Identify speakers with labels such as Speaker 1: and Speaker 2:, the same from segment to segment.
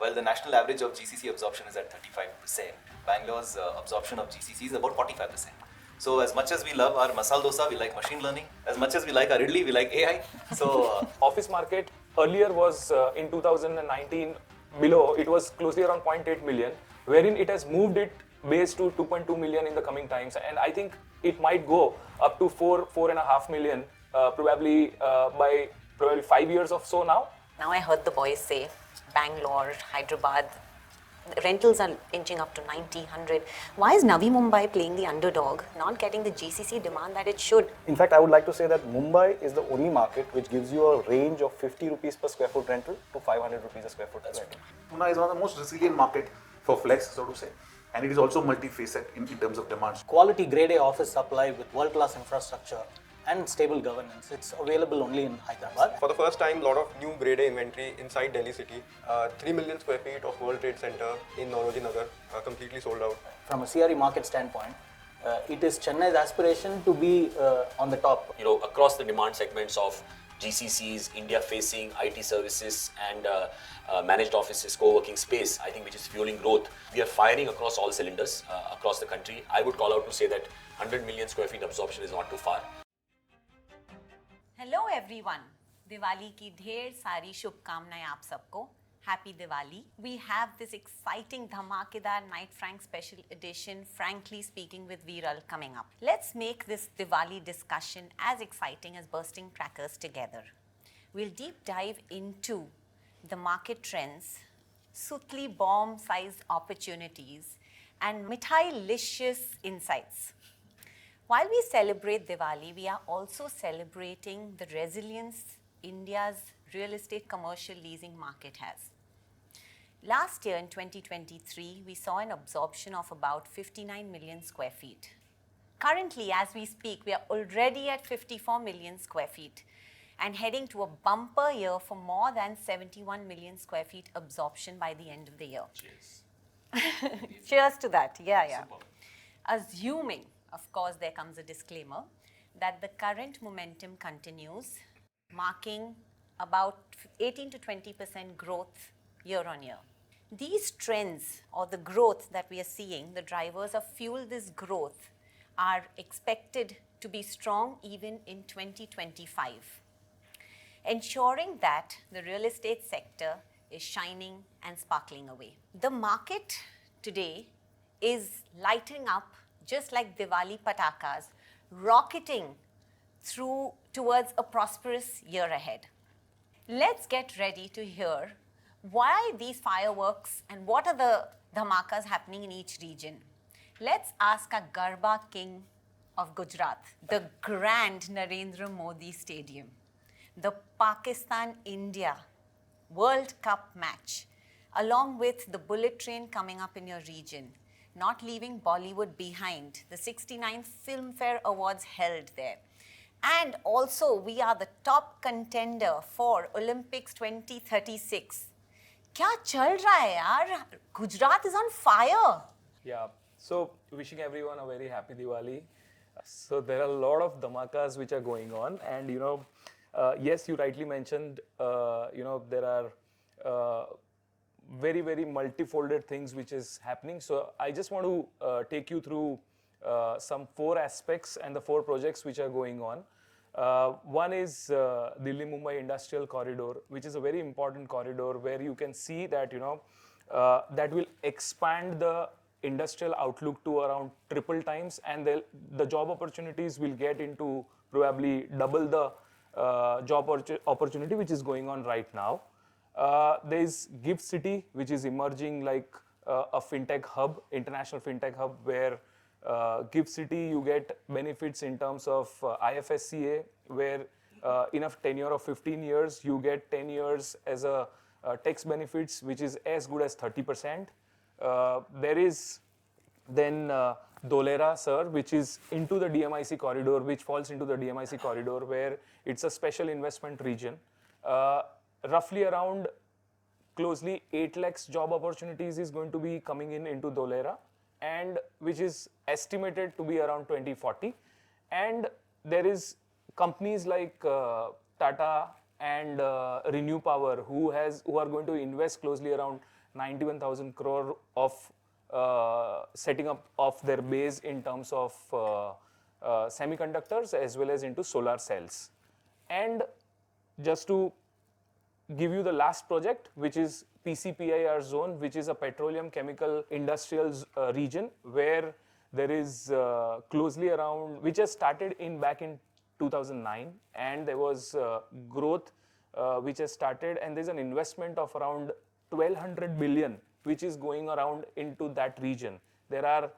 Speaker 1: While the national average of GCC absorption is at 35%, Bangalore's absorption of GCC is about 45%. So as much as we love our masala dosa, we like machine learning. As much as we like our idli, we like AI. So
Speaker 2: office market earlier was in 2019 below, it was closely around 0.8 million, wherein it has moved it base to 2.2 million in the coming times, and I think it might go up to 4.5 million probably by probably 5 years or so now.
Speaker 3: Now I heard the boys say Bangalore, Hyderabad, rentals are inching up to 90, 100. Why is Navi Mumbai playing the underdog, not getting the GCC demand that it should?
Speaker 4: In fact, I would like to say that Mumbai is the only market which gives you a range of 50 rupees per square foot rental to 500 rupees a square foot rental.
Speaker 5: Pune is one of the most resilient market for flex, so to say. And it is also multi-facet in terms of demands.
Speaker 6: Quality grade A office supply with world-class infrastructure and stable governance. It's available only in Hyderabad.
Speaker 7: For the first time, a lot of new grade A inventory inside Delhi city. 3 million square feet of World Trade Center in Nauroji Nagar, completely sold out.
Speaker 6: From a CRE market standpoint, it is Chennai's aspiration to be on the top.
Speaker 8: You know, across the demand segments of GCCs, India-facing IT services and managed offices, co-working space, I think which is fueling growth. We are firing across all cylinders across the country. I would call out to say that 100 million square feet absorption is not too far.
Speaker 3: Hello everyone. Diwali की ढेर सारी शुभकामनाएं आप सबको. Happy Diwali. We have this exciting धमाकेदार Night Frank special edition, Frankly Speaking with Viral, coming up. Let's make this Diwali discussion as exciting as bursting crackers together. We'll deep dive into the market trends, sutli bomb-sized opportunities, and mithai-licious insights. While we celebrate Diwali, we are also celebrating the resilience India's real estate commercial leasing market has. Last year in 2023, we saw an absorption of about 59 million square feet. Currently, as we speak, we are already at 54 million square feet and heading to a bumper year for more than 71 million square feet absorption by the end of the year. Cheers. Cheers to that. Yeah. Super. Assuming, of course, there comes a disclaimer, that the current momentum continues, marking about 18 to 20% growth year on year. These trends, or the growth that we are seeing, the drivers of fuel this growth, are expected to be strong even in 2025, ensuring that the real estate sector is shining and sparkling away. The market today is lighting up just like Diwali patakas, rocketing through towards a prosperous year ahead. Let's get ready to hear why these fireworks and what are the dhamakas happening in each region. Let's ask our Garba king of Gujarat, the grand Narendra Modi Stadium, the Pakistan-India World Cup match, along with the bullet train coming up in your region, not leaving Bollywood behind, the 69th Filmfare Awards held there. And also, we are the top contender for Olympics 2036. क्या चल रहा है यार? Gujarat is on fire.
Speaker 2: Yeah, so wishing everyone a very happy Diwali. So there are a lot of dhamakas which are going on, and yes, you rightly mentioned, there are very, very multifolded things which is happening. So I just want to take you through some 4 aspects and the 4 projects which are going on. One is Delhi Mumbai Industrial Corridor, which is a very important corridor where you can see that that will expand the industrial outlook to around triple times, and the job opportunities will get into probably double the job opportunity which is going on right now. There is Gift City, which is emerging like a fintech hub, international fintech hub, where Gift City, you get benefits in terms of IFSCA, where in a tenure of 15 years, you get 10 years as a tax benefits, which is as good as 30%. There is then Dholera, sir, which is into the DMIC corridor, which falls into the DMIC corridor, where it's a special investment region. Roughly around closely 8 lakhs job opportunities is going to be coming into Dholera, and which is estimated to be around 2040. And there is companies like Tata and Renew Power who are going to invest closely around 91,000 crore of setting up of their base in terms of semiconductors as well as into solar cells. And just to give you the last project, which is PCPIR zone, which is a petroleum chemical industrial region where there is closely around, which has started back in 2009, and there was growth which has started, and there's an investment of around 1200 billion which is going around into that region. There are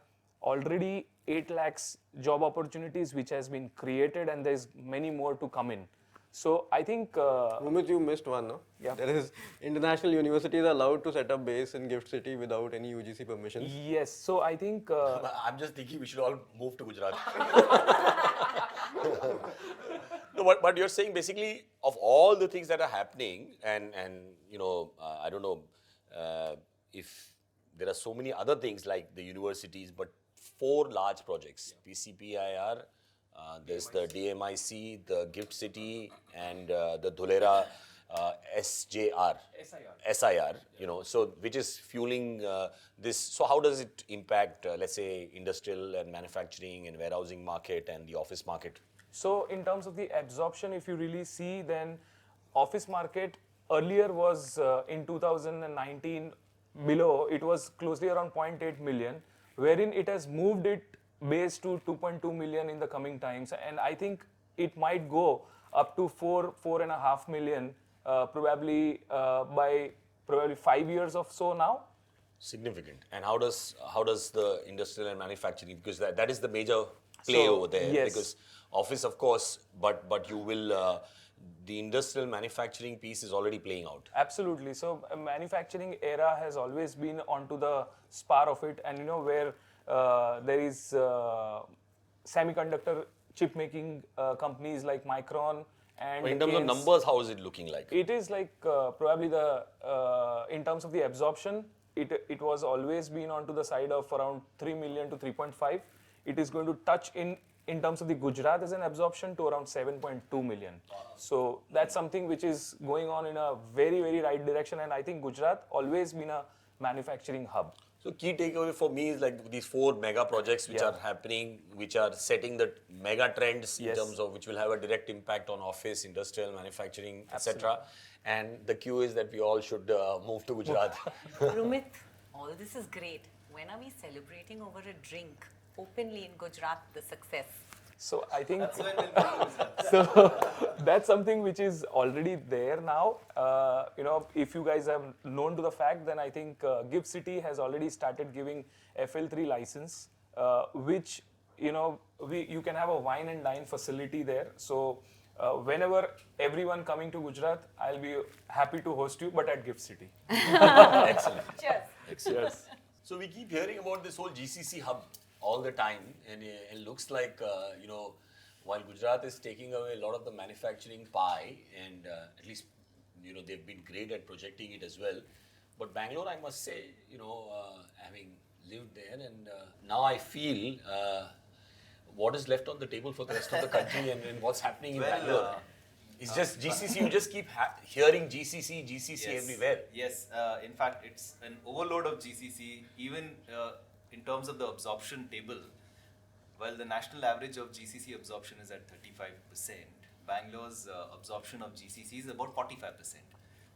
Speaker 2: already 8 lakhs job opportunities which has been created, and there's many more to come in. So I think
Speaker 7: Umit, you missed one, no?
Speaker 2: Yeah.
Speaker 7: There is international universities are allowed to set up base in Gift City without any UGC permissions.
Speaker 2: yes. So I think
Speaker 8: I'm just thinking we should all move to Gujarat. No, but you're saying basically of all the things that are happening, and you know, I don't know if there are so many other things like the universities, but 4 large projects, PCPIR, there's the DMIC, the Gift City, and the Dholera SJR. SIR, you know, so which is fueling this. So how does it impact, let's say, industrial and manufacturing and warehousing market and the office market?
Speaker 2: So in terms of the absorption, if you really see, then office market earlier was in 2019 below, it was closely around 0.8 million, wherein it has moved it base to 2.2 million in the coming times, and I think it might go up to 4.5 million probably by probably 5 years or so now.
Speaker 8: Significant. And how does the industrial and manufacturing, because that is the major play
Speaker 2: So,
Speaker 8: over there,
Speaker 2: yes.
Speaker 8: because office of course, but you will the industrial manufacturing piece is already playing out.
Speaker 2: Absolutely. So manufacturing era has always been onto the spar of it, and you know where there is semiconductor chip making companies like Micron and
Speaker 8: But in terms of
Speaker 2: Keynes.
Speaker 8: numbers, how is it looking like?
Speaker 2: It is like probably the in terms of the absorption, it was always been onto the side of around 3 million to 3.5. It is going to touch in terms of the Gujarat as an absorption to around 7.2 million. So that's something which is going on in a very, very right direction, and I think Gujarat always been a manufacturing hub.
Speaker 8: So key takeaway for me is like these 4 mega projects which
Speaker 2: Yeah.
Speaker 8: are happening, which are setting the mega trends in
Speaker 2: Yes.
Speaker 8: terms of which will have a direct impact on office, industrial, manufacturing, etc. And the cue is that we all should move to Gujarat.
Speaker 3: Rumit, all this is great. When are we celebrating over a drink openly in Gujarat the success?
Speaker 2: So I think
Speaker 1: That's when we'll go to Gujarat.
Speaker 2: so that's something which is already there now. You know, if you guys have known to the fact, then I think Gift City has already started giving FL3 license, which you know you can have a wine and dine facility there. So whenever everyone coming to Gujarat, I'll be happy to host you, but at Gift City.
Speaker 8: Excellent.
Speaker 3: Cheers.
Speaker 2: Yes.
Speaker 8: So we keep hearing about this whole GCC hub all the time, and it looks like you know, while Gujarat is taking away a lot of the manufacturing pie, and at least you know they've been great at projecting it as well. But Bangalore, I must say, you know, having lived there, and now I feel what is left on the table for the rest of the country, and what's happening in Bangalore. It's just GCC. You just keep hearing GCC everywhere.
Speaker 1: Yes, in fact, it's an overload of GCC, even in terms of the absorption table. While the national average of GCC absorption is at 35%, Bangalore's absorption of GCC is about 45%.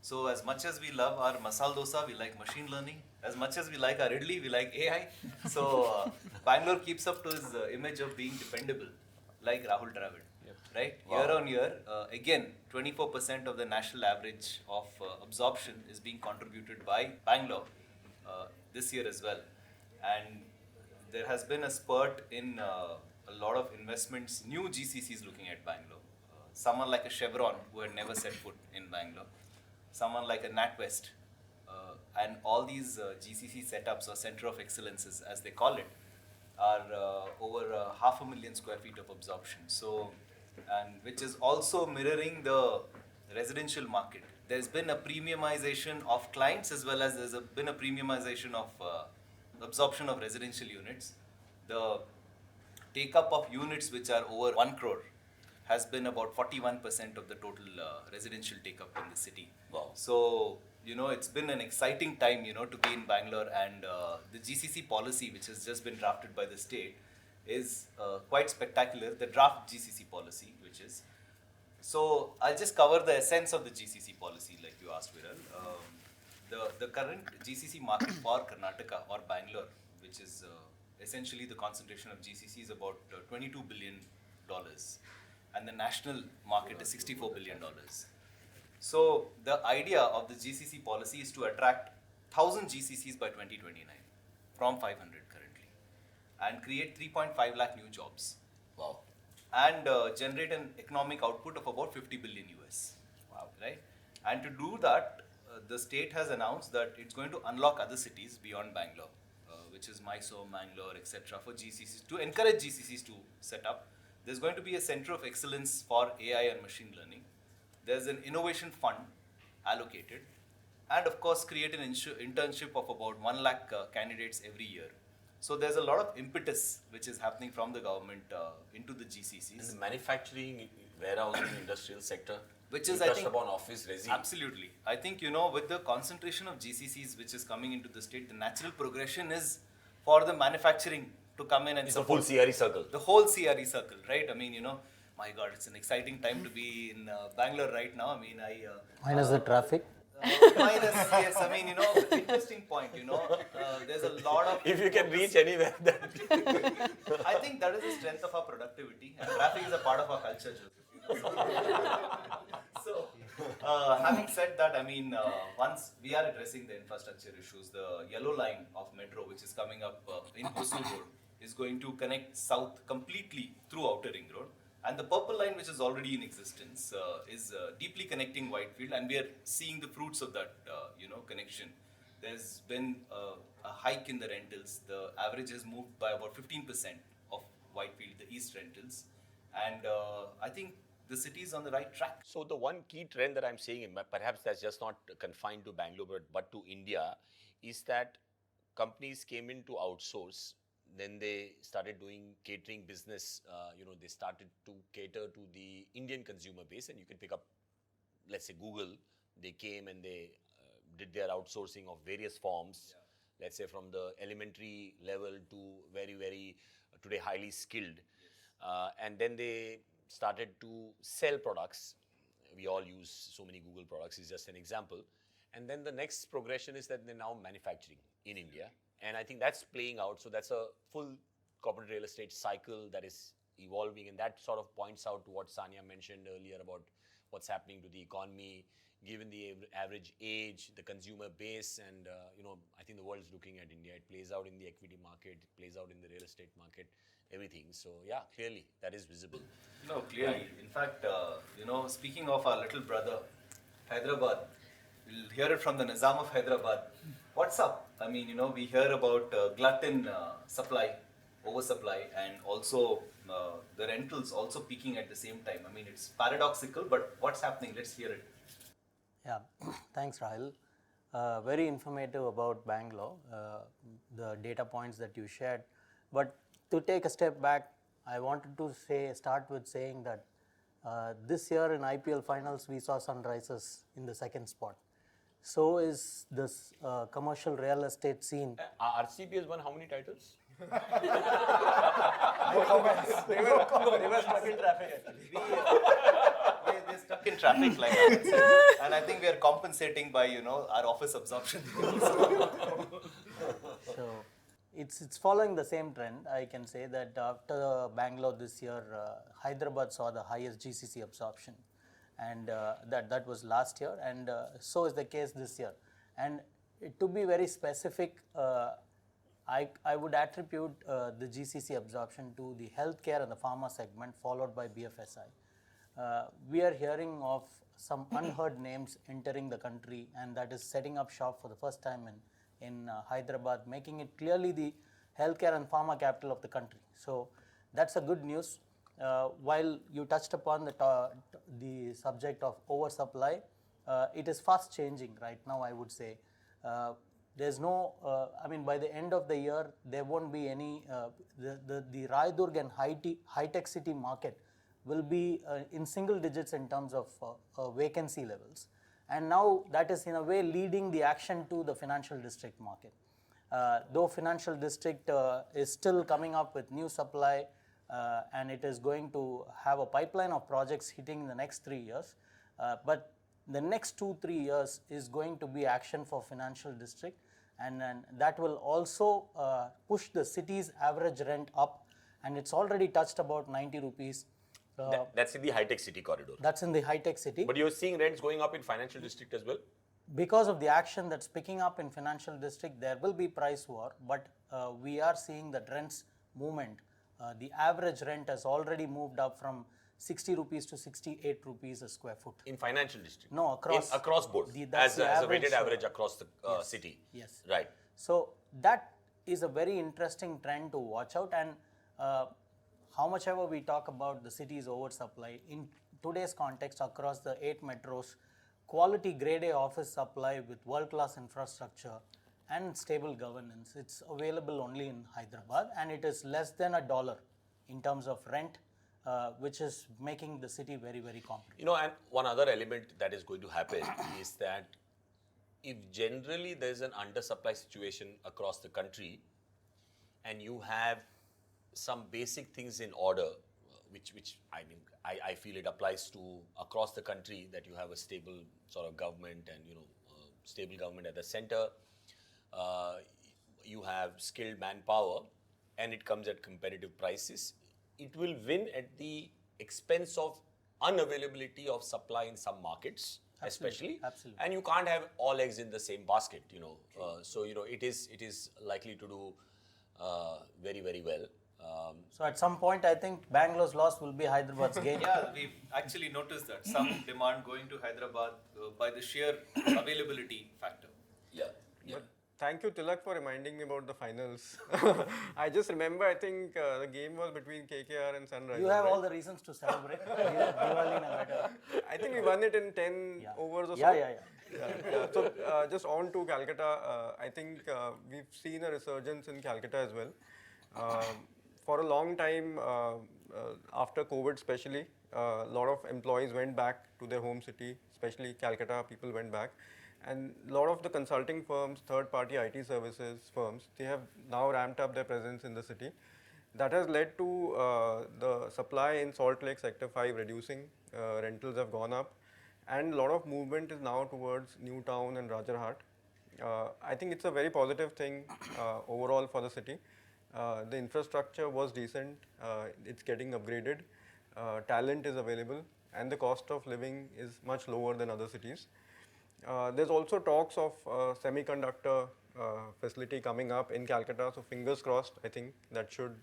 Speaker 1: So as much as we love our masala dosa, we like machine learning. As much as we like our idli, we like AI. So Bangalore keeps up to his image of being dependable, like Rahul Dravid. Right?
Speaker 8: Wow.
Speaker 1: Year on year, again, 24% of the national average of absorption is being contributed by Bangalore this year as well. And there has been a spurt in a lot of investments, new GCCs looking at Bangalore. Someone like a Chevron who had never set foot in Bangalore. Someone like a NatWest. And all these GCC setups or Center of Excellences, as they call it, are over 500,000 square feet of absorption. So, and which is also mirroring the residential market. There's been a premiumization of clients as well as been a premiumization of absorption of residential units. The take-up of units which are over 1 crore has been about 41% of the total residential take-up in the city.
Speaker 8: Wow.
Speaker 1: So it's been an exciting time, to be in Bangalore, and the GCC policy, which has just been drafted by the state, is quite spectacular. The draft GCC policy, which is. So I'll just cover the essence of the GCC policy, like you asked, Viral. The current GCC market for Karnataka or Bangalore, which is essentially the concentration of GCC, is about $22 billion, and the national market is $64 billion. So the idea of the GCC policy is to attract 1,000 GCCs by 2029 from 500 currently, and create 3.5 lakh new jobs.
Speaker 8: Wow.
Speaker 1: And generate an economic output of about 50 billion US. Wow. Right? And to do that, the state has announced that it's going to unlock other cities beyond Bangalore, which is Mysore, Mangalore, etc., for GCCs, to encourage GCCs to set up. There's going to be a center of excellence for AI and machine learning. There's an innovation fund allocated, and of course create an internship of about 1 lakh candidates every year. So there's a lot of impetus which is happening from the government into the GCCs.
Speaker 8: And the manufacturing, warehousing, industrial sector,
Speaker 1: Which is,
Speaker 8: you
Speaker 1: I
Speaker 8: touched
Speaker 1: think,
Speaker 8: upon office, resi.
Speaker 1: Absolutely. I think, with the concentration of GCCs which is coming into the state, the natural progression is for the manufacturing to come in and
Speaker 8: It's a full CRE circle.
Speaker 1: the whole CRE circle, right? I mean, my God, it's an exciting time to be in Bangalore right now. I mean,
Speaker 6: Minus the traffic.
Speaker 1: minus, yes. I mean, interesting point. There's a lot of.
Speaker 8: If you can reach anywhere, then
Speaker 1: I think that is the strength of our productivity, and traffic is a part of our culture, Joseph. So, having said that, I mean, once we are addressing the infrastructure issues, the yellow line of metro, which is coming up in Hosur Road, is going to connect south completely through Outer Ring Road. And the purple line, which is already in existence, is deeply connecting Whitefield, and we are seeing the fruits of that, connection. There's been a hike in the rentals. The average has moved by about 15% of Whitefield, the east rentals, and I think the city is on the right track.
Speaker 8: So the one key trend that I'm seeing, perhaps that's just not confined to Bangalore, but to India, is that companies came in to outsource. Then they started doing catering business. They started to cater to the Indian consumer base, and you can pick up, let's say, Google. They came and they did their outsourcing of various forms. Yeah. Let's say from the elementary level to very, very today highly skilled, and then they started to sell products. We all use so many Google products, is just an example. And then the next progression is that they're now manufacturing in India. And I think that's playing out. So that's a full corporate real estate cycle that is evolving. And that sort of points out to what Sania mentioned earlier about what's happening to the economy, given the average age, the consumer base. And, I think the world is looking at India. It plays out in the equity market, it plays out in the real estate market, everything. So, yeah, clearly that is visible.
Speaker 1: No, clearly. In fact, speaking of our little brother, Hyderabad, we'll hear it from the Nizam of Hyderabad. What's up? I mean, we hear about glut in supply, oversupply, and also the rentals also peaking at the same time. I mean, it's paradoxical, but what's happening? Let's hear it.
Speaker 6: Yeah, thanks, Rahul. Very informative about Bangalore, the data points that you shared. But to take a step back, I wanted to start with saying that this year in IPL finals, we saw Sunrisers in the second spot. So is this commercial real estate scene.
Speaker 8: RCB has won how many titles?
Speaker 6: They were stuck in traffic actually.
Speaker 1: They're stuck in traffic, like I would say. And I think we are compensating by, our office absorption.
Speaker 6: So it's following the same trend. I can say that after Bangalore this year, Hyderabad saw the highest GCC absorption. And that was last year, and so is the case this year. And to be very specific, I would attribute the GCC absorption to the healthcare and the pharma segment, followed by BFSI. We are hearing of some unheard names entering the country, and that is setting up shop for the first time in Hyderabad, making it clearly the healthcare and pharma capital of the country. So that's a good news. While you touched upon the subject of oversupply, it is fast changing right now, I would say. There's no, by the end of the year, there won't be any, the Raidurg and high-tech city market will be in single digits in terms of vacancy levels. and now that is in a way leading the action to the financial district market. Though financial district is still coming up with new supply and it is going to have a pipeline of projects hitting in the next 3 years, but the next 2-3 years is going to be action for financial district, and that will also push the city's average rent up, and it's already touched about 90 rupees.
Speaker 8: That's in the high-tech city corridor.
Speaker 6: That's in the high-tech city.
Speaker 8: But you're seeing rents going up in financial district as well?
Speaker 6: Because of the action that's picking up in financial district, there will be price war, but we are seeing the rents movement. The average rent has already moved up from 60 rupees to 68 rupees a square foot.
Speaker 8: In financial district?
Speaker 6: No, across.
Speaker 8: Across board, as a weighted average across the city.
Speaker 6: Yes.
Speaker 8: Right.
Speaker 6: So that is a very interesting trend to watch out, and how much ever we talk about the city's oversupply, in today's context across the 8 metros, quality grade A office supply with world-class infrastructure and stable governance, it's available only in Hyderabad, and it is less than $1 in terms of rent, which is making the city very, very competitive.
Speaker 8: You know, and one other element that is going to happen is that if generally there's an undersupply situation across the country and you have some basic things in order, which I mean, I feel it applies to across the country, that you have a stable sort of government and, stable government at the center, you have skilled manpower, and it comes at competitive prices. It will win at the expense of unavailability of supply in some markets, especially.
Speaker 6: Absolutely.
Speaker 8: And you can't have all eggs in the same basket, So, it is likely to do very, very well.
Speaker 6: So at some point, I think Bangalore's loss will be Hyderabad's gain.
Speaker 1: Yeah, we've actually noticed that some demand going to Hyderabad by the sheer availability factor.
Speaker 8: Yeah.
Speaker 7: But thank you, Tilak, for reminding me about the finals. I just remember, I think the game was between KKR and Sunrise.
Speaker 6: You have all the reasons to celebrate. Diwali in a better.
Speaker 7: I think we won it in 10 overs or so.
Speaker 6: Yeah.
Speaker 7: So just on to Calcutta, I think we've seen a resurgence in Calcutta as well. For a long time, after COVID especially, a lot of employees went back to their home city, especially Calcutta, people went back. And a lot of the consulting firms, third-party IT services firms, they have now ramped up their presence in the city. That has led to the supply in Salt Lake Sector 5 reducing, rentals have gone up, and a lot of movement is now towards Newtown and Rajarhat. I think it's a very positive thing overall for the city. The infrastructure was decent, it's getting upgraded, talent is available, and the cost of living is much lower than other cities. There's also talks of semiconductor facility coming up in Calcutta, so fingers crossed. I think that should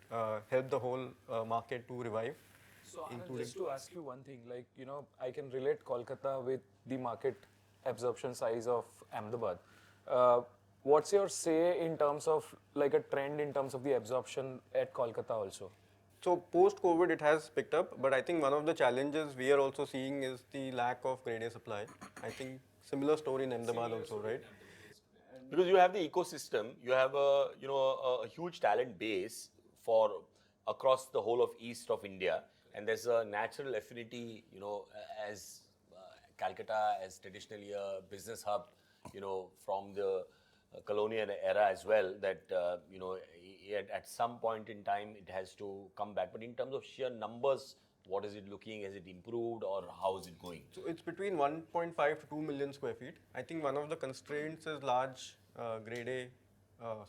Speaker 7: help the whole market to revive.
Speaker 2: So just to ask you one thing, like, I can relate Kolkata with the market absorption size of Ahmedabad. What's your say in terms of like a trend in terms of the absorption at Kolkata also?
Speaker 7: So post-COVID it has picked up, but I think one of the challenges we are also seeing is the lack of grade A supply. I think similar story in Ahmedabad also, right?
Speaker 8: Because you have the ecosystem, you have a huge talent base for across the whole of east of India, and there's a natural affinity, as Calcutta as traditionally a business hub, from the colonial era as well, that at some point in time it has to come back. But in terms of sheer numbers, what is it looking? Has it improved, or how is it going?
Speaker 7: So it's between 1.5 to 2 million square feet. I think one of the constraints is large grade A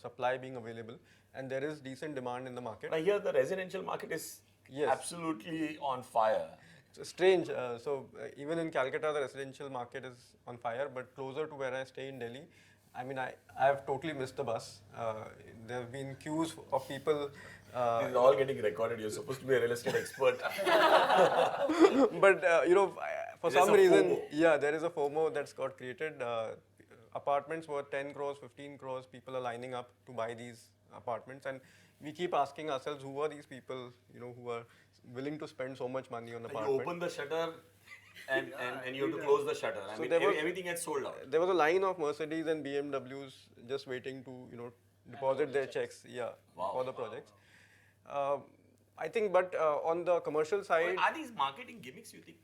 Speaker 7: supply being available, and there is decent demand in the market.
Speaker 8: I hear the residential market is absolutely on fire.
Speaker 7: It's strange. Even in Calcutta, the residential market is on fire, but closer to where I stay in Delhi, I mean, I have totally missed the bus. There have been queues of people.
Speaker 8: This is all getting recorded. You're supposed to be a real estate expert.
Speaker 7: But, for some reason, there is a FOMO that's got created. Apartments worth 10 crores, 15 crores, people are lining up to buy these apartments. And we keep asking ourselves, who are these people, who are willing to spend so much money on an apartment?
Speaker 8: You open the shutter and you have to close the shutter. I mean, everything gets sold out.
Speaker 7: There was a line of Mercedes and BMWs just waiting to, deposit their checks for the projects. I think, but on the commercial side...
Speaker 8: Are these marketing gimmicks, you think?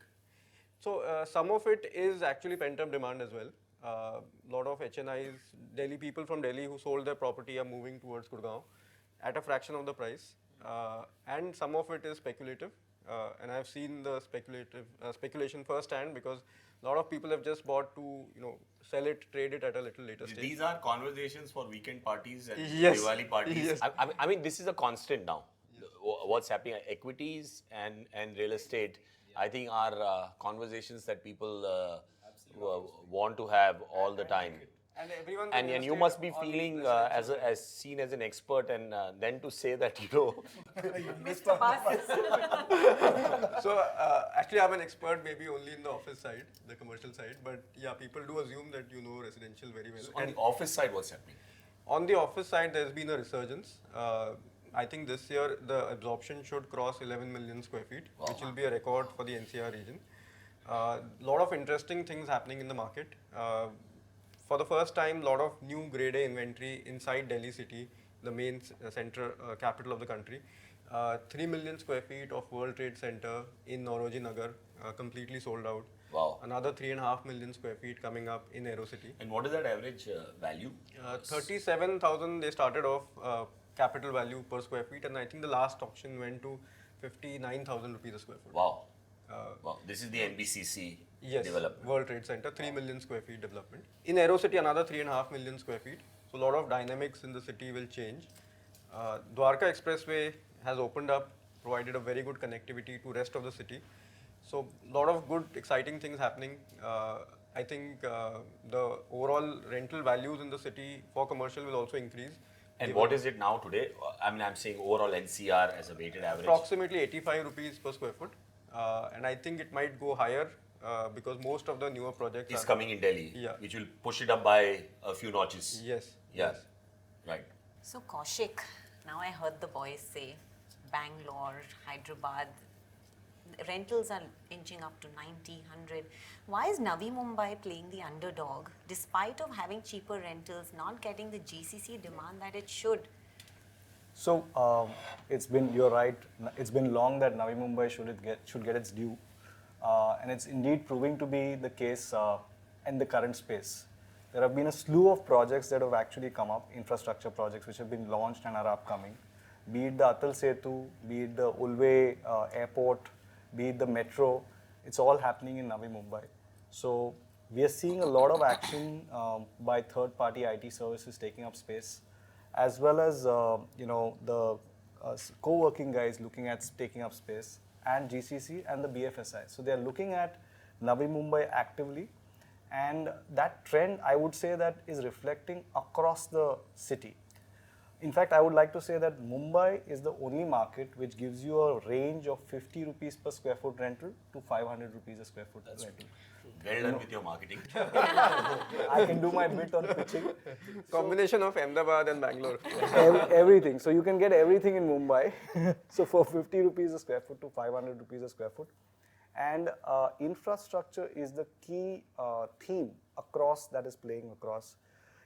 Speaker 7: So some of it is actually pent-up demand as well. Lot of HNIs, Delhi people from Delhi who sold their property are moving towards Gurgaon at a fraction of the price, and some of it is speculative. And I've seen the speculation firsthand because a lot of people have just bought to sell it, trade it at a little later stage.
Speaker 8: These are conversations for weekend parties and
Speaker 7: Yes.
Speaker 8: Diwali parties.
Speaker 7: Yes.
Speaker 8: I mean, this is a constant now. What's happening? Equities and real estate, I think, are conversations that people want to have all the time.
Speaker 7: And everyone.
Speaker 8: And you must be feeling as seen as an expert, and then to say that
Speaker 3: Mr. Basis.
Speaker 7: So actually, I'm an expert maybe only in the office side, the commercial side. But yeah, people do assume that you know residential very well.
Speaker 8: on the office side, what's happening?
Speaker 7: On the office side, there's been a resurgence. I think this year the absorption should cross 11 million square feet, which will be a record for the NCR region. Lot of interesting things happening in the market. For the first time, lot of new grade A inventory inside Delhi city, the main center, capital of the country. 3 million square feet of World Trade Center in Nauroji Nagar, completely sold out.
Speaker 8: Wow.
Speaker 7: Another 3.5 million square feet coming up in Aero City.
Speaker 8: And what is that average value?
Speaker 7: 37,000 they started off capital value per square feet, and I think the last auction went to 59,000 rupees a square foot.
Speaker 8: Wow. Wow. This is the NBCC
Speaker 7: Yes,
Speaker 8: development.
Speaker 7: World Trade Center, 3 million square feet development. In Aero City, another 3.5 million square feet. So a lot of dynamics in the city will change. Dwarka Expressway has opened up, provided a very good connectivity to rest of the city. So a lot of good, exciting things happening. I think the overall rental values in the city for commercial will also increase.
Speaker 8: And what is it now today? I mean, I'm saying overall NCR as a weighted average.
Speaker 7: Approximately 85 rupees per square foot. And I think it might go higher because most of the newer projects
Speaker 8: Is
Speaker 7: are
Speaker 8: coming in Delhi,
Speaker 7: Yeah.
Speaker 8: which will push it up by a few notches.
Speaker 7: Yes.
Speaker 8: Yeah. Right.
Speaker 3: So Kaushik, now I heard the boys say Bangalore, Hyderabad, rentals are inching up to 90, 100. Why is Navi Mumbai playing the underdog despite of having cheaper rentals, not getting the GCC demand that it should?
Speaker 4: So you're right, it's been long that Navi Mumbai should get its due. And it's indeed proving to be the case in the current space. There have been a slew of projects that have actually come up, infrastructure projects which have been launched and are upcoming. Be it the Atal Setu, be it the Ulve airport, be it the metro, it's all happening in Navi Mumbai. So we are seeing a lot of action by third-party IT services taking up space, as well as the co-working guys looking at taking up space, and GCC and the BFSI. So they are looking at Navi Mumbai actively, and that trend, I would say, that is reflecting across the city. In fact, I would like to say that Mumbai is the only market which gives you a range of 50 rupees per square foot rental to 500 rupees a square foot rental.
Speaker 8: Well done with your marketing.
Speaker 4: I can do my bit on pitching.
Speaker 7: Combination of Ahmedabad and Bangalore.
Speaker 4: Everything. So you can get everything in Mumbai. So for 50 rupees a square foot to 500 rupees a square foot. And infrastructure is the key theme across that is playing across.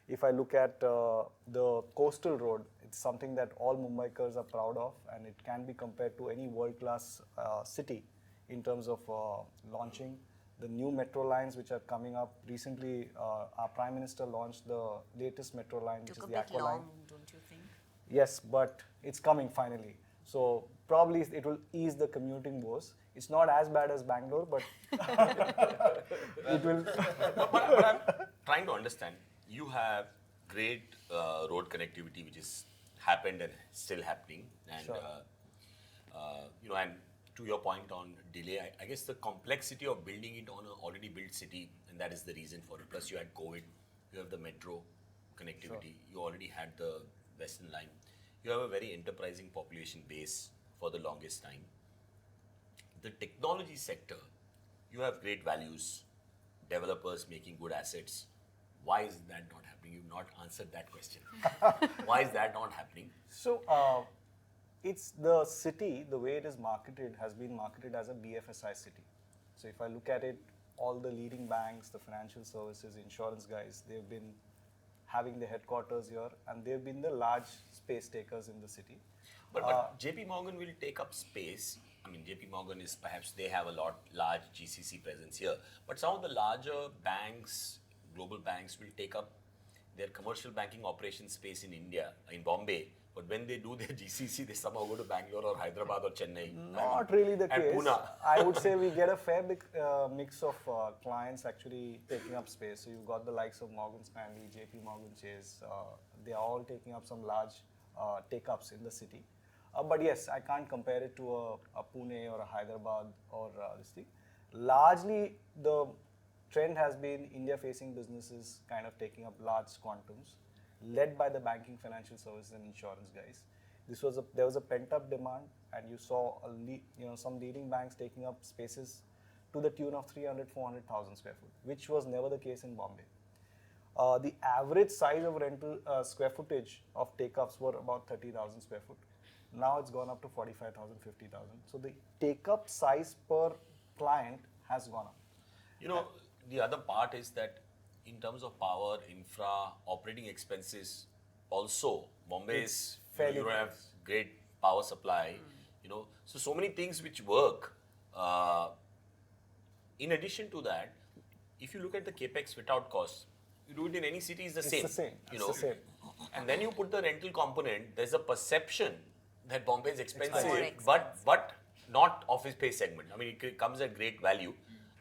Speaker 4: If I look at the coastal road, it's something that all Mumbaikars are proud of, and it can be compared to any world-class city in terms of launching the new metro lines which are coming up. Recently, our Prime Minister launched the latest metro line, which is the Aqua line.
Speaker 3: Don't you think?
Speaker 4: Yes, but it's coming finally. So probably it will ease the commuting woes. It's not as bad as Bangalore, but it will.
Speaker 8: But I'm trying to understand. You have great road connectivity, which is happened and still happening, and
Speaker 4: Sure.
Speaker 8: And to your point on delay, I guess the complexity of building it on an already built city, and that is the reason for it. Plus, you had COVID, you have the metro connectivity, you already had the Western Line, you have a very enterprising population base for the longest time. The technology sector, you have great values, developers making good assets. Why is that not happening? You've not answered that question. Why is that not happening?
Speaker 4: So it's the city, the way it is marketed, has been marketed as a BFSI city. So if I look at it, all the leading banks, the financial services, insurance guys, they've been having their headquarters here, and they've been the large space takers in the city.
Speaker 8: But JP Morgan will take up space. I mean, JP Morgan is perhaps they have a large GCC presence here, but some of the larger banks, global banks, will take up their commercial banking operation space in India, in Bombay. But when they do their GCC, they somehow go to Bangalore or Hyderabad or Chennai.
Speaker 4: Not really the
Speaker 8: and
Speaker 4: case.
Speaker 8: Pune.
Speaker 4: I would say we get a fair big, mix of clients actually taking up space. So you've got the likes of Morgan Stanley, JP Morgan Chase. They are all taking up some large take-ups in the city. But yes, I can't compare it to a Pune or a Hyderabad or this thing. Largely, the trend has been India-facing businesses kind of taking up large quantums, led by the banking, financial services, and insurance guys. There was a pent-up demand, and you saw some leading banks taking up spaces to the tune of 300, 400,000 square foot, which was never the case in Bombay. The average size of rental square footage of take-ups were about 30,000 square foot. Now it's gone up to 45,000, 50,000. So the take-up size per client has gone up.
Speaker 8: You know, the other part is that in terms of power, infra, operating expenses, also Bombay is
Speaker 4: fairly
Speaker 8: you don't have
Speaker 4: nice.
Speaker 8: great power supply. You know, so many things which work. In addition to that, if you look at the capex fit-out costs, you do it in any city, it's the same.
Speaker 4: It's the same.
Speaker 8: You
Speaker 4: It's
Speaker 8: know,
Speaker 4: the same.
Speaker 8: and then you put the rental component. There's a perception that Bombay is expensive,
Speaker 3: More expensive.
Speaker 8: but not office space segment. I mean, it comes at great value.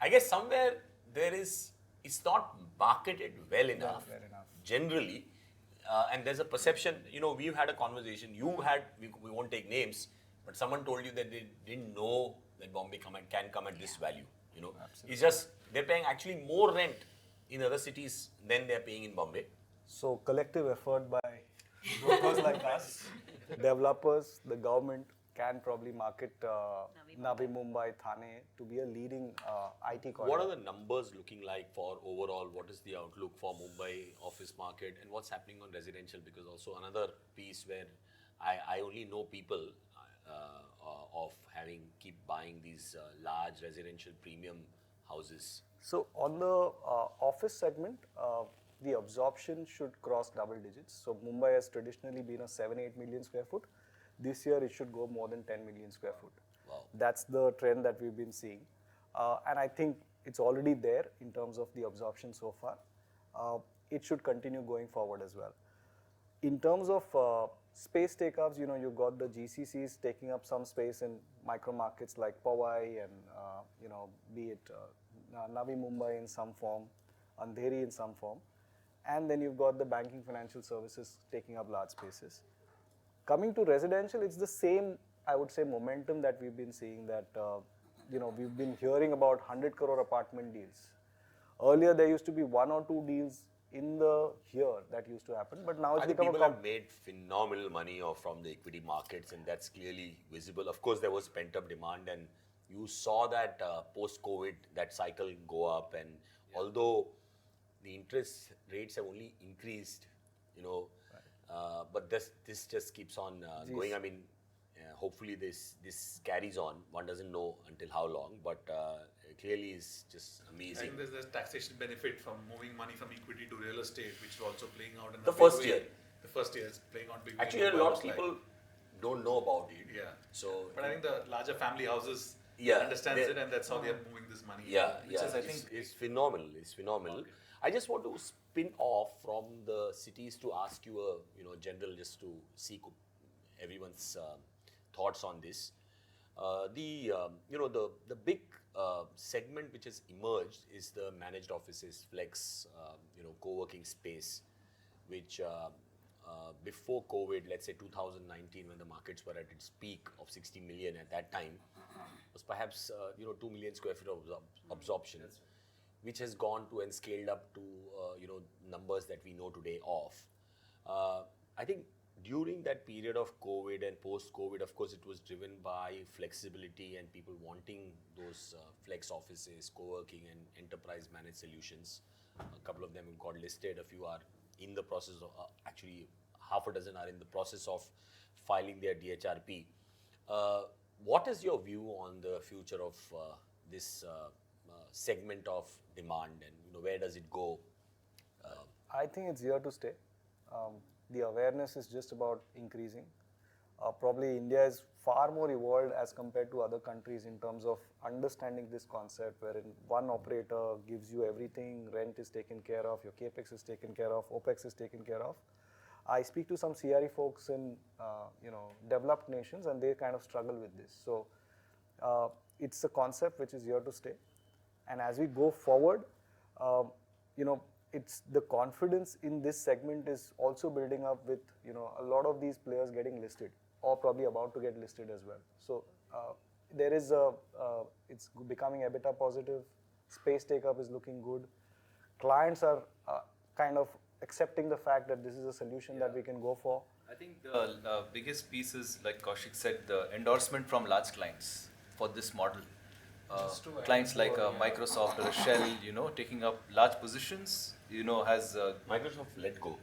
Speaker 8: I guess somewhere it's not marketed well enough.
Speaker 4: Well enough.
Speaker 8: Generally, and there's a perception. You know, we've had a conversation. We won't take names, but someone told you that they didn't know that Bombay can come at this value. You know, it's just they're paying actually more rent in other cities than they're paying in Bombay.
Speaker 4: So collective effort by brokers like us, developers, the government can probably market Navi Mumbai, Thane to be a leading IT corridor.
Speaker 8: What are the numbers looking like for overall? What is the outlook for Mumbai office market and what's happening on residential? Because also another piece where I only know people of keep buying these large residential premium houses.
Speaker 4: So on the office segment, the absorption should cross double digits. So Mumbai has traditionally been a 7-8 million square foot. This year it should go more than 10 million square foot.
Speaker 8: Wow.
Speaker 4: That's the trend that we've been seeing. And I think it's already there in terms of the absorption so far. It should continue going forward as well. In terms of space take-ups, you've got the GCCs taking up some space in micro markets like Powai and, be it Navi Mumbai in some form, Andheri in some form. And then you've got the banking financial services taking up large spaces. Coming to residential, it's the same, I would say, momentum that we've been seeing that, we've been hearing about 100 crore apartment deals. Earlier, there used to be 1 or 2 deals in the year that used to happen, but now it's
Speaker 8: I think
Speaker 4: become
Speaker 8: people have made phenomenal money from the equity markets, and that's clearly visible. Of course, there was pent-up demand, and you saw that post-COVID, that cycle go up. And although the interest rates have only increased, but this just keeps on going. I mean, hopefully this carries on. One doesn't know until how long, but clearly is just
Speaker 5: I
Speaker 8: amazing.
Speaker 5: think there's the taxation benefit from moving money from equity to real estate, which is also playing out in
Speaker 8: The
Speaker 5: a big
Speaker 8: first
Speaker 5: way.
Speaker 8: year.
Speaker 5: The first year is playing out big.
Speaker 8: Actually, a lot of people don't know about it.
Speaker 5: Yeah.
Speaker 8: So,
Speaker 5: but I think the larger family houses understands it, and that's how they are moving this money. Which is, I think,
Speaker 8: it's phenomenal. It's phenomenal. I just want to spin off from the cities to ask you a general, just to seek everyone's thoughts on this. The big segment which has emerged is the managed offices, flex, co-working space, which before COVID, let's say 2019, when the markets were at its peak of 60 million at that time, was perhaps 2 million square feet of absorption, which has gone to and scaled up to numbers that we know today of. I think during that period of COVID and post-COVID, of course, it was driven by flexibility and people wanting those flex offices, co-working and enterprise managed solutions. A couple of them have got listed. A few are in the process of, actually half a dozen are in the process of filing their DHRP. What is your view on the future of this segment of demand, and where does it go?
Speaker 4: I think it's here to stay. The awareness is just about increasing. Probably India is far more evolved as compared to other countries in terms of understanding this concept, wherein one operator gives you everything, rent is taken care of, your capex is taken care of, opex is taken care of. I speak to some CRE folks in developed nations, and they kind of struggle with this. So it's a concept which is here to stay, and as we go forward, it's the confidence in this segment is also building up with a lot of these players getting listed or probably about to get listed as well. So there is it's becoming EBITDA positive. Space take up is looking good. Clients are kind of accepting the fact that this is a solution that we can go for.
Speaker 1: I think the biggest piece is, like Kaushik said, the endorsement from large clients for this model. Clients like Microsoft or Shell, taking up large positions, has
Speaker 8: Microsoft let go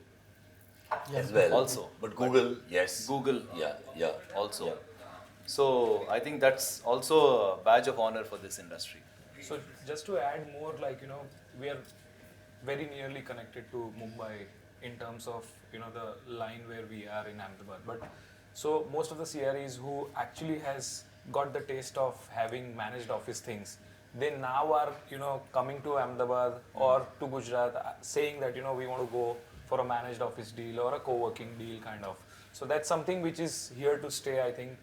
Speaker 8: as well.
Speaker 1: Also.
Speaker 8: But Google, yes.
Speaker 1: Google
Speaker 8: Yeah.
Speaker 1: also.
Speaker 8: Yeah.
Speaker 1: So I think that's also a badge of honor for this industry.
Speaker 2: So just to add more, we are very nearly connected to Mumbai in terms of the line where we are in Ahmedabad. But so most of the CREs who actually has got the taste of having managed office things, they now are coming to Ahmedabad or to Gujarat saying that we want to go for a managed office deal or a co-working deal kind of. So that's something which is here to stay. I think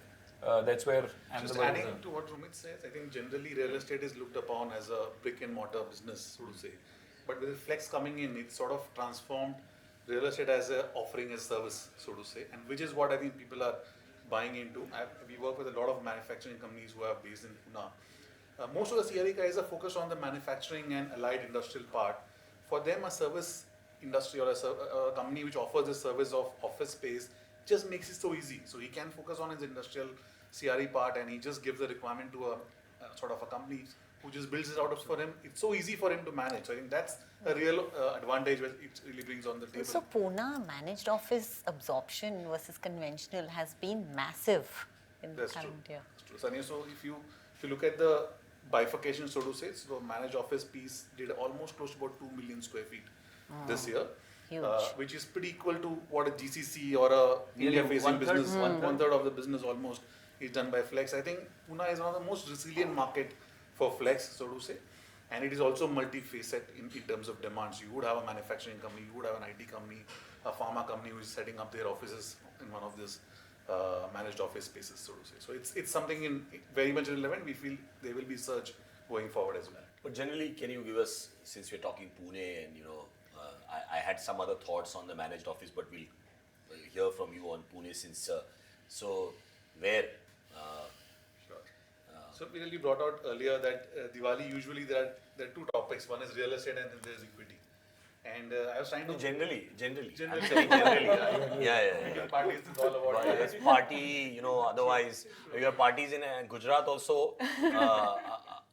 Speaker 2: that's where Ahmedabad
Speaker 5: Just adding to what Rumit says, I think generally real estate is looked upon as a brick and mortar business, so to say. But with Flex coming in, it's sort of transformed real estate as a offering as service, so to say, and which is what I think people are buying into. We work with a lot of manufacturing companies who are based in Pune. Most of the CRE guys are focused on the manufacturing and allied industrial part. For them, a service industry or a company which offers a service of office space just makes it so easy. So he can focus on his industrial CRE part, and he just gives the requirement to a sort of a company who just builds it out for him. It's so easy for him to manage. So I think that's a real advantage which it really brings on the table.
Speaker 3: So Pune managed office absorption versus conventional has been massive in the current year.
Speaker 5: That's true. So if you look at the bifurcation, so to say, so managed office piece did almost close to about 2 million square feet this year.
Speaker 3: Huge.
Speaker 5: Which is pretty equal to what a GCC or a India-facing business, one third of the business almost is done by Flex. I think Pune is one of the most resilient market for Flex, so to say, and it is also multifaceted in terms of demands. You would have a manufacturing company, you would have an IT company, a pharma company who is setting up their offices in one of these managed office spaces, so to say. So it's something very much relevant. We feel there will be surge going forward as well.
Speaker 8: But generally, can you give us, since we're talking Pune and I had some other thoughts on the managed office, but we'll hear from you on Pune since, so where?
Speaker 5: So Viral, you brought out earlier that Diwali, usually there are two topics. One is real estate and then there's equity. And I was trying to...
Speaker 8: Generally. I'm saying generally. Yeah.
Speaker 5: Parties is all about...
Speaker 8: Yes, party, otherwise, you have parties in Gujarat also,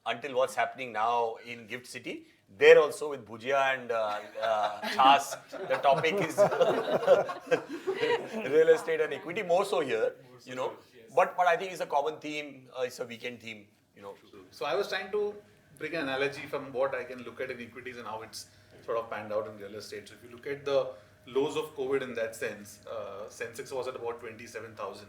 Speaker 8: until what's happening now in Gift City. There also with bhujia and chas, the topic is real estate and equity, more so here, But I think it's a common theme, it's a weekend theme,
Speaker 5: So I was trying to bring an analogy from what I can look at in equities and how it's sort of panned out in real estate. So if you look at the lows of COVID in that sense, Sensex was at about 27,000.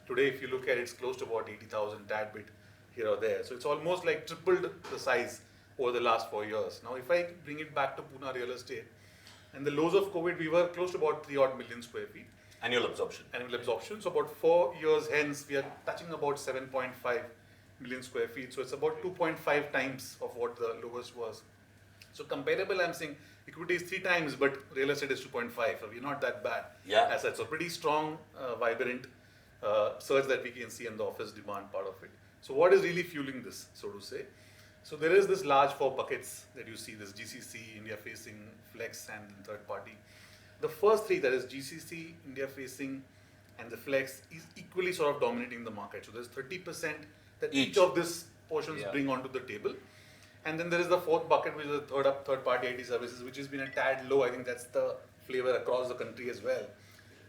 Speaker 5: Today, if you look at it, it's close to about 80,000, tad bit here or there. So it's almost like tripled the size over the last 4 years. Now, if I bring it back to Pune real estate, and the lows of COVID, we were close to about 3 odd million square feet.
Speaker 8: Annual absorption.
Speaker 5: So about 4 years hence, we are touching about 7.5 million square feet. So it's about 2.5 times of what the lowest was. So comparable, I'm saying equity is 3 times, but real estate is 2.5. So we're not that bad.
Speaker 8: Yeah.
Speaker 5: As such. So pretty strong, vibrant surge that we can see in the office demand part of it. So what is really fueling this, so to say? So there is this large 4 buckets that you see, this GCC, India facing, Flex and third party. The first 3, that is GCC, India facing and the Flex, is equally sort of dominating the market. So there's 30% that each of these portions bring onto the table. And then there is the 4th bucket, which is the third party IT services, which has been a tad low. I think that's the flavor across the country as well.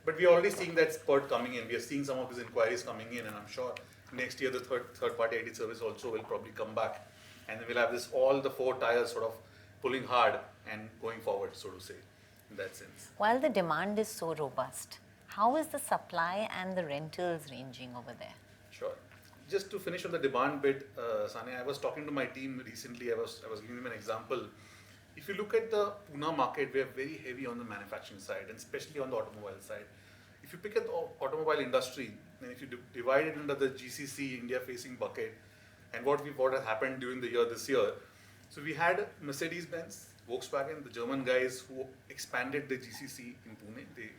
Speaker 5: But we're already seeing that spurt coming in. We are seeing some of these inquiries coming in, and I'm sure next year the third party IT service also will probably come back. And then we'll have all the 4 tires sort of pulling hard and going forward, so to say, in that sense.
Speaker 3: While the demand is so robust, How is the supply and the rentals ranging over there?
Speaker 5: Sure. Just to finish on the demand bit, Sani, I was talking to my team recently. I was giving them an example. If you look at the Pune market, we are very heavy on the manufacturing side, and especially on the automobile side. If you pick at the automobile industry, and if you divide it into the GCC India-facing bucket, and what has happened during the year this year, so we had Mercedes-Benz, Volkswagen, the German guys who expanded the GCC in Pune. They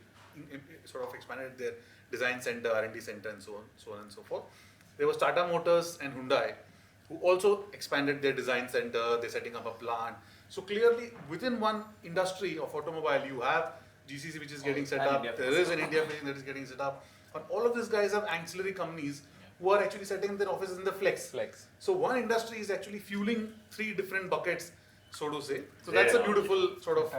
Speaker 5: sort of expanded their design center, R&D center, and so on and so forth. There was Tata Motors and Hyundai who also expanded their design center. They're setting up a plant. So clearly, within one industry of automobile, you have GCC which is getting set up. There is an India that is getting set up. And all of these guys have ancillary companies who are actually setting their offices in the flex. So one industry is actually fueling three different buckets, so to say. So that's a beautiful sort of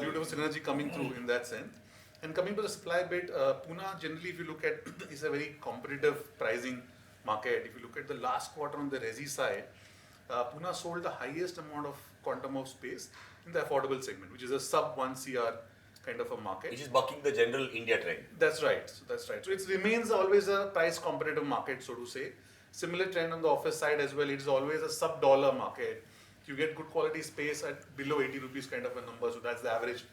Speaker 5: beautiful synergy coming through in that sense. And coming to the supply bit, Pune generally, if you look at, is a very competitive pricing market. If you look at the last quarter on the resi side, Pune sold the highest amount of quantum of space in the affordable segment, which is a sub 1 CR kind of a market.
Speaker 8: Which is bucking the general India trend.
Speaker 5: That's right. So it remains always a price competitive market, so to say. Similar trend on the office side as well. It is always a sub dollar market. You get good quality space at below 80 rupees kind of a number. So that's the average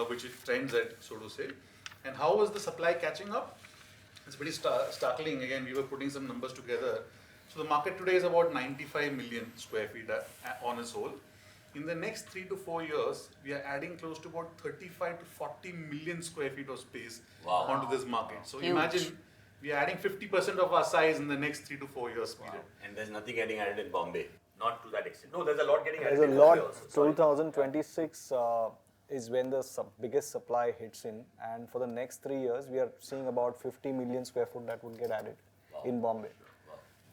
Speaker 5: which it trends at, so to say. And how was the supply catching up? It's pretty startling. Again, we were putting some numbers together. So the market today is about 95 million square feet on its whole. In the next 3 to 4 years, we are adding close to about 35 to 40 million square feet of space onto this market. So imagine we are adding 50% of our size in the next 3 to 4 years period.
Speaker 8: And there's nothing getting added in Bombay. Not to that extent. No, there's a lot getting added
Speaker 4: There's
Speaker 8: in
Speaker 4: a
Speaker 8: Bombay
Speaker 4: lot.
Speaker 8: also.
Speaker 4: 2026 is when the biggest supply hits in, and for the next 3 years, we are seeing about 50 million square foot that would get added in Bombay.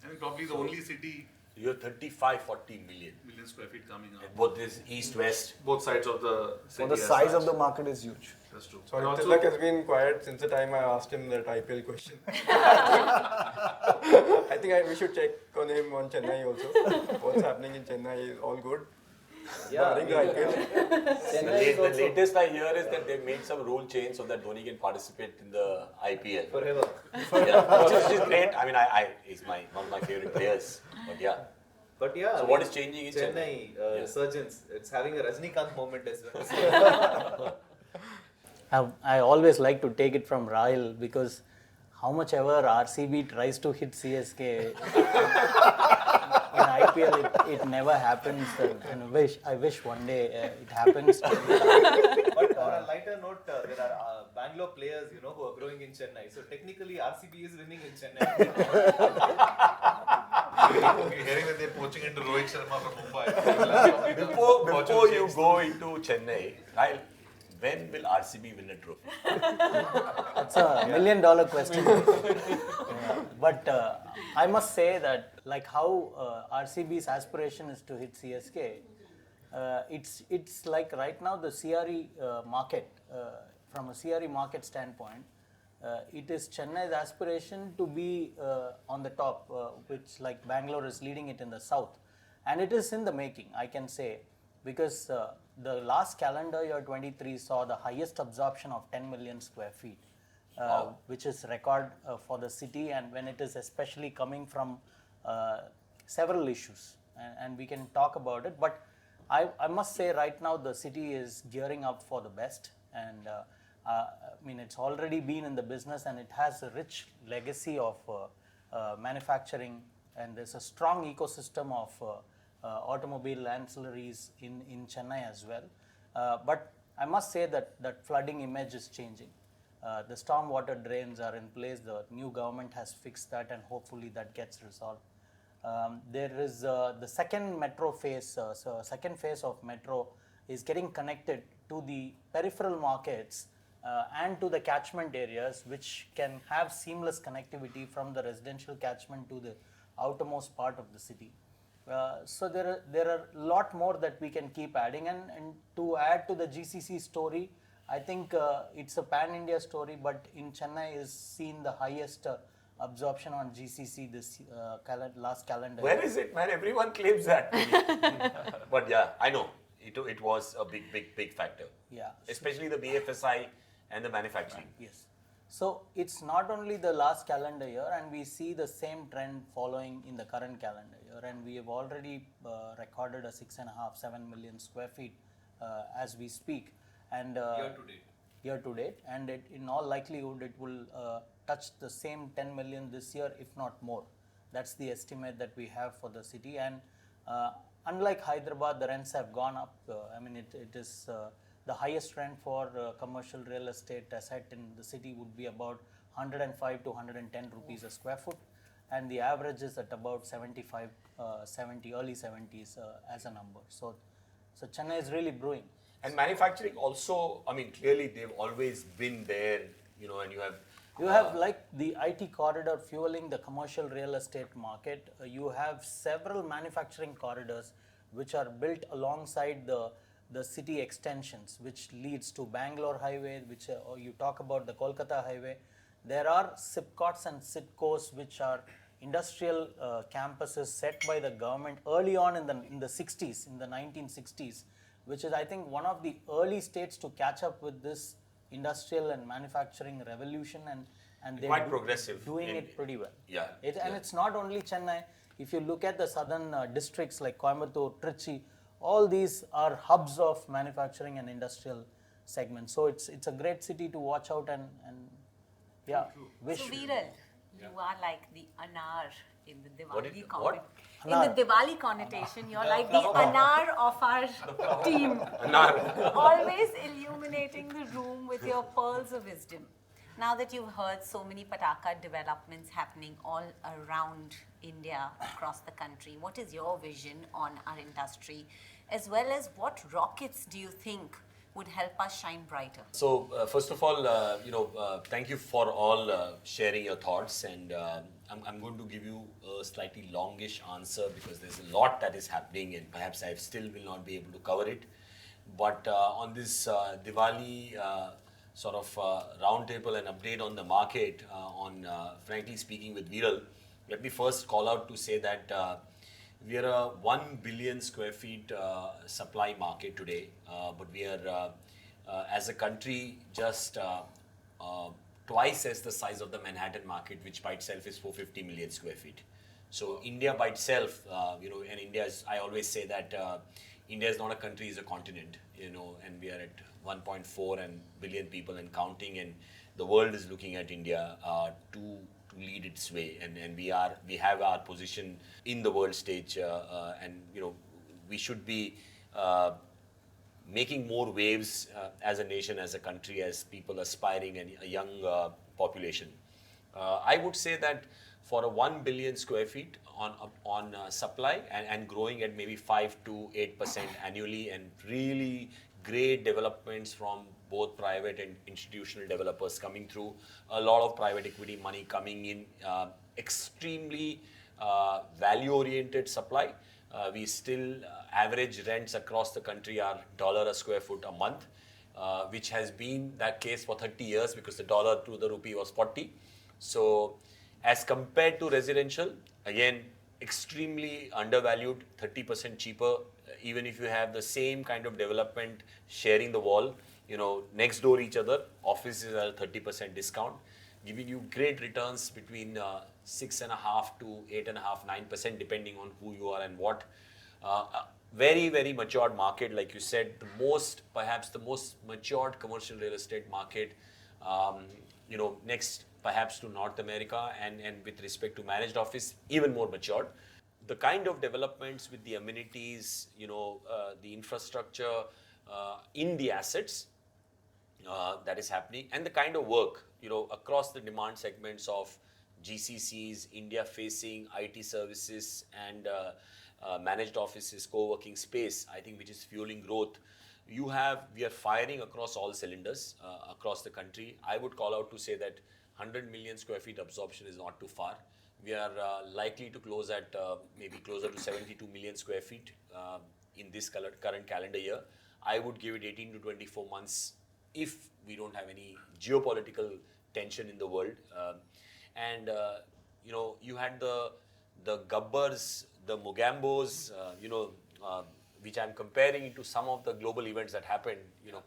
Speaker 5: And probably the only city
Speaker 8: You're 35, 40 million.
Speaker 5: square feet coming up.
Speaker 8: Both this east, west.
Speaker 5: Both sides of the city.
Speaker 4: So the size of the market is huge.
Speaker 5: That's true.
Speaker 7: Sorry,
Speaker 5: And also-
Speaker 7: Tilak has been quiet since the time I asked him that IPL question. I think we should check on him on Chennai also. What's happening in Chennai is all good. Barring the IPL.
Speaker 8: The latest I hear is that they've made some rule change so that Dhoni can participate in the IPL.
Speaker 1: Forever.
Speaker 8: Yeah, which is great. I mean, he's one of my favorite players. But yeah.
Speaker 1: But yeah.
Speaker 8: So what is changing in
Speaker 1: Chennai?
Speaker 8: Yeah.
Speaker 1: Resurgence. It's having a Rajnikanth moment as well.
Speaker 6: I always like to take it from Rahil because how much ever RCB tries to hit CSK in IPL, it never happens. And I wish one day it happens.
Speaker 1: But on a lighter note, there are Bangalore players, who are growing in Chennai. So technically, RCB is winning in Chennai.
Speaker 5: We're hearing that they're poaching into Rohit Sharma from Mumbai.
Speaker 8: Before you go into Chennai, when will RCB win a trophy?
Speaker 6: That's a $1 million question. But I must say that like how RCB's aspiration is to hit CSK, it's like right now the CRE market, from a CRE market standpoint, it is Chennai's aspiration to be on the top, which like Bangalore is leading it in the south. And it is in the making, I can say, because the last calendar year 23 saw the highest absorption of 10 million square feet, which is record for the city, and when it is especially coming from several issues, and we can talk about it. But I must say right now the city is gearing up for the best, and I mean it's already been in the business and it has a rich legacy of manufacturing, and there's a strong ecosystem of automobile ancillaries in Chennai as well. But I must say that flooding image is changing. The stormwater drains are in place. The new government has fixed that, and hopefully that gets resolved. There is the second metro phase. So second phase of metro is getting connected to the peripheral markets and to the catchment areas, which can have seamless connectivity from the residential catchment to the outermost part of the city. So there are a lot more that we can keep adding, and to add to the GCC story, I think it's a pan-India story, but in Chennai is seen the highest absorption on GCC this last calendar
Speaker 8: Where
Speaker 6: year.
Speaker 8: is it, man? Everyone claims that. But yeah, I know. It was a big factor.
Speaker 6: Yeah.
Speaker 8: Especially the BFSI and the manufacturing.
Speaker 6: Yes. So it's not only the last calendar year, and we see the same trend following in the current calendar year, and we have already recorded a 6.5, 7 million square feet as we speak. And year to date, and in all likelihood it will touch the same 10 million this year, if not more. That's the estimate that we have for the city. And unlike Hyderabad, the rents have gone up. I mean, it is the highest rent for commercial real estate asset in the city would be about 105 to 110 rupees a square foot, and the average is at about 75, 70, early 70s as a number. So Chennai is really brewing.
Speaker 8: And manufacturing also, I mean, clearly they've always been there, you know, and you have.
Speaker 6: You have like the IT corridor fueling the commercial real estate market. You have several manufacturing corridors which are built alongside the city extensions, which leads to Bangalore Highway, which or you talk about the Kolkata Highway. There are SIPCOTs and SIDCOs, which are industrial campuses set by the government early on in the 60s, in the 1960s, which is, I think, one of the early states to catch up with this industrial and manufacturing revolution, and they're
Speaker 8: quite progressive,
Speaker 6: doing it pretty well.
Speaker 8: Yeah,
Speaker 6: And it's not only Chennai. If you look at the southern districts like Coimbatore, Trichy, all these are hubs of manufacturing and industrial segments. So it's a great city to watch out and yeah, wish.
Speaker 3: So Viral, you are like the anar in the Diwali
Speaker 8: what?
Speaker 3: In the Diwali connotation, you're like the anar of our team. Always illuminating the room with your pearls of wisdom. Now that you've heard so many Pataka developments happening all around India, across the country, what is your vision on our industry, as well as what rockets do you think would help us shine brighter?
Speaker 8: So first of all, thank you for all sharing your thoughts, and I'm going to give you a slightly longish answer because there's a lot that is happening, and perhaps I still will not be able to cover it. But on this Diwali sort of roundtable and update on the market, frankly speaking with Viral, let me first call out to say that we are a 1 billion square feet supply market today, but we are, as a country, just twice as the size of the Manhattan market, which by itself is 450 million square feet. So India by itself, and India is, I always say that India is not a country, it's a continent, and we are at 1.4 billion people and counting, and the world is looking at India to lead its way, and we have our position in the world stage, and we should be making more waves as a nation, as a country, as people aspiring and a young population. I would say that for a 1 billion square feet on supply and growing at maybe 5 to 8% annually, and really great developments from both private and institutional developers coming through, a lot of private equity money coming in, extremely value-oriented supply. We still average rents across the country are $1 a square foot a month, which has been that case for 30 years because the dollar to the rupee was 40. So as compared to residential, again, extremely undervalued, 30% cheaper, even if you have the same kind of development sharing the wall, next door each other, offices are 30% discount, giving you great returns between 6.5 to 8.5, 9%, depending on who you are and what. Very, very matured market, like you said, perhaps the most matured commercial real estate market, next perhaps to North America, and with respect to managed office, even more matured. The kind of developments with the amenities, the infrastructure in the assets that is happening, and the kind of work, across the demand segments of GCCs, India-facing IT services, and managed offices, co-working space, I think, which is fueling growth. We are firing across all cylinders across the country. I would call out to say that 100 million square feet absorption is not too far. We are likely to close at maybe closer to 72 million square feet in this current calendar year. I would give it 18 to 24 months if we don't have any geopolitical tension in the world. You had the Gabbars, the Mogambos, which I'm comparing to some of the global events that happened,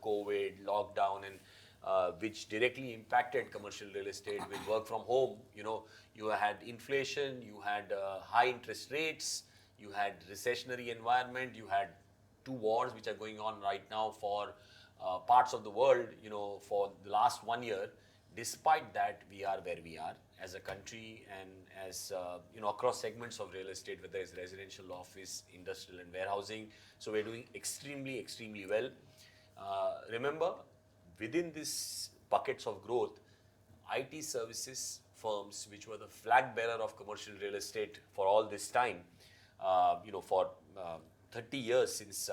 Speaker 8: COVID, lockdown, and which directly impacted commercial real estate with work from home. You had inflation, you had high interest rates, you had recessionary environment, you had two wars which are going on right now for parts of the world, for the last 1 year. Despite that, we are where we are as a country and as, across segments of real estate, whether it's residential, office, industrial and warehousing. So we're doing extremely, extremely well. Remember, within these buckets of growth, IT services firms, which were the flag bearer of commercial real estate for all this time, for 30 years since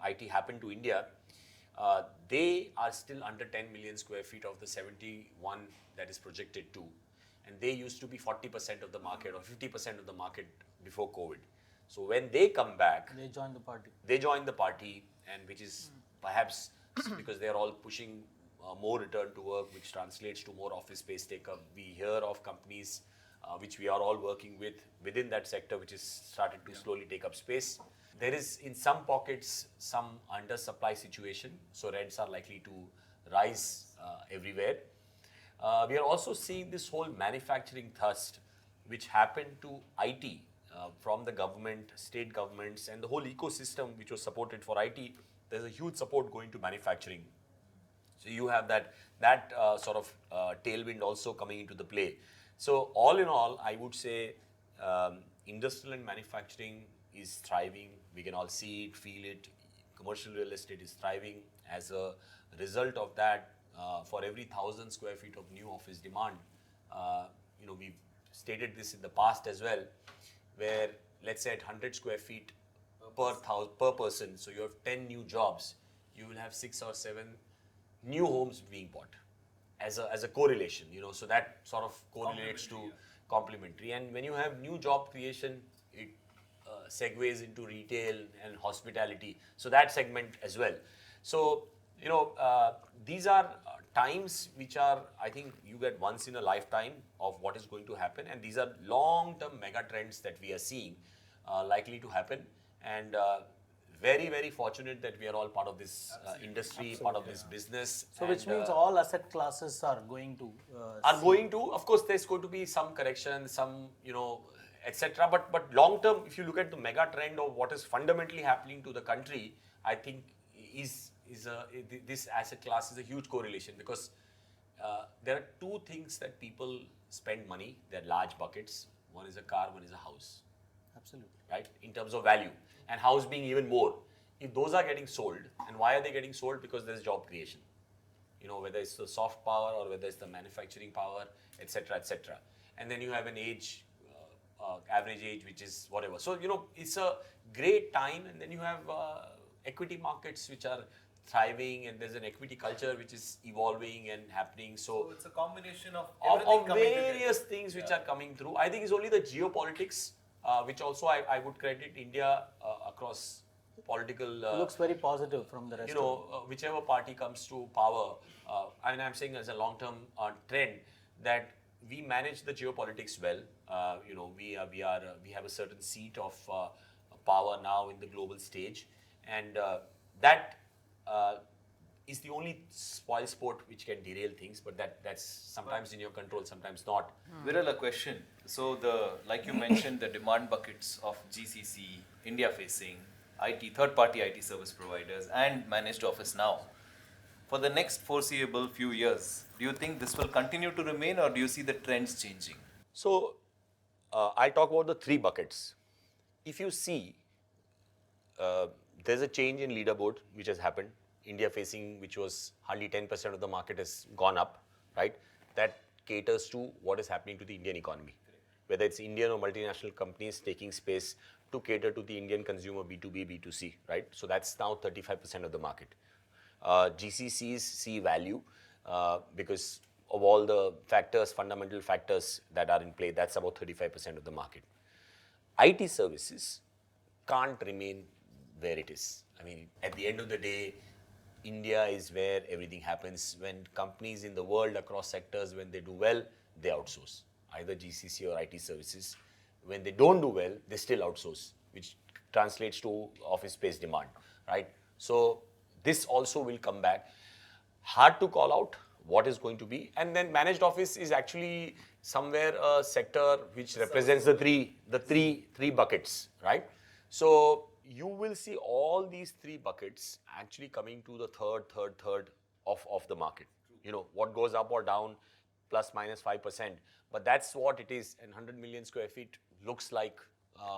Speaker 8: IT happened to India, they are still under 10 million square feet of the 71 that is projected to. And they used to be 40% of the market or 50% of the market before COVID. So when they come back,
Speaker 6: They joined the party.
Speaker 8: they join the party, and which is perhaps because they are all pushing more return to work, which translates to more office space take-up. We hear of companies which we are all working with within that sector, which is started to slowly take up space. There is in some pockets some undersupply situation, so rents are likely to rise everywhere. We are also seeing this whole manufacturing thrust, which happened to IT from the government, state governments, and the whole ecosystem which was supported for IT. There's a huge support going to manufacturing. So you have that sort of tailwind also coming into the play. So all in all, I would say industrial and manufacturing is thriving. We can all see it, feel it. Commercial real estate is thriving. As a result of that, for every 1,000 square feet of new office demand, we've stated this in the past as well, where let's say at 100 square feet per person, so you have 10 new jobs, you will have 6 or 7 new homes being bought as a correlation, so that sort of correlates to complementary. And when you have new job creation, it segues into retail and hospitality, so that segment as well. So these are times which are, I think, you get once in a lifetime of what is going to happen, and these are long-term mega trends that we are seeing likely to happen. And very, very fortunate that we are all part of this industry, part of this business.
Speaker 6: So which means all asset classes are going to
Speaker 8: of course, there's going to be some correction, some, etc. But long term, if you look at the mega trend of what is fundamentally happening to the country, I think this asset class is a huge correlation, because there are two things that people spend money. They're large buckets. One is a car, one is a house.
Speaker 6: Absolutely.
Speaker 8: Right, in terms of value, and house being even more. If those are getting sold, and why are they getting sold? Because there's job creation. Whether it's the soft power or whether it's the manufacturing power, etc., etc. And then you have an age, average age, which is whatever. So it's a great time, and then you have equity markets which are thriving, and there's an equity culture which is evolving and happening. So
Speaker 1: it's a combination of
Speaker 8: various things which are coming through. I think it's only the geopolitics, which also I would credit India across political.
Speaker 6: Looks very positive from the rest.
Speaker 8: Whichever party comes to power, and I'm saying as a long-term trend, that we manage the geopolitics well. We have a certain seat of power now in the global stage, and that is the only spoil sport which can derail things, but that's sometimes in your control, sometimes not.
Speaker 1: Viral, a question. So like you mentioned, the demand buckets of GCC, India facing, IT, third-party IT service providers, and managed office now. For the next foreseeable few years, do you think this will continue to remain, or do you see the trends changing?
Speaker 8: So I'll talk about the three buckets. If you see, there's a change in leaderboard which has happened. India facing, which was hardly 10% of the market, has gone up, right? That caters to what is happening to the Indian economy. Whether it's Indian or multinational companies taking space to cater to the Indian consumer, B2B, B2C, right? So that's now 35% of the market. GCCs see value because of all the factors, fundamental factors that are in play. That's about 35% of the market. IT services can't remain where it is. I mean, at the end of the day, India is where everything happens. When companies in the world across sectors, when they do well, they outsource, either GCC or IT services. When they don't do well, they still outsource, which translates to office space demand, right? So this also will come back. Hard to call out what is going to be. And then managed office is actually somewhere a sector which represents the three buckets, right? So you will see all these three buckets actually coming to the third of the market. You know, what goes up or down, plus minus 5%. But that's what it is. And 100 million square feet looks like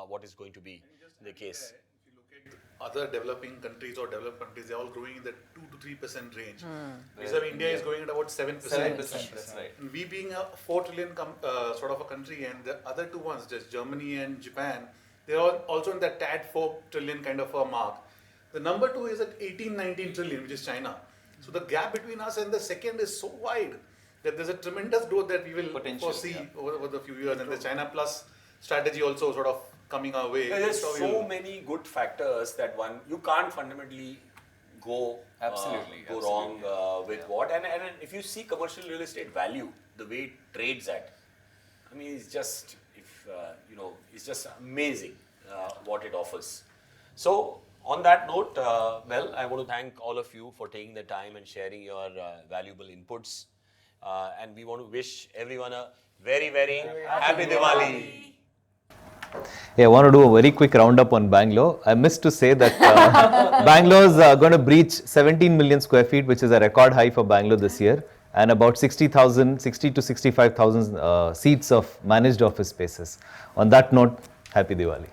Speaker 8: what is going to be the case.
Speaker 5: If you look at other developing countries or developed countries, they're all growing in the 2 to 3% range. Whereas India is growing at about 7%.
Speaker 1: 7%, that's right.
Speaker 5: And we being a 4 trillion sort of a country, and the other two ones, just Germany and Japan, they're all also in that tad 4 trillion kind of a mark. The number 2 is at 18, 19 trillion, which is China. So the gap between us and the second is so wide that there's a tremendous growth that we will foresee over the few years. And the China Plus strategy also sort of coming our way.
Speaker 8: There's so many good factors that you can't fundamentally go wrong with what. And if you see commercial real estate value, the way it trades at, I mean, it's just, it's just amazing what it offers. So on that note, I want to thank all of you for taking the time and sharing your valuable inputs. And we want to wish everyone a very, very happy Diwali.
Speaker 1: Yeah, I want to do a very quick roundup on Bangalore. I missed to say that Bangalore is going to breach 17 million square feet, which is a record high for Bangalore this year, and about 60 to 65,000 seats of managed office spaces. On that note, happy Diwali.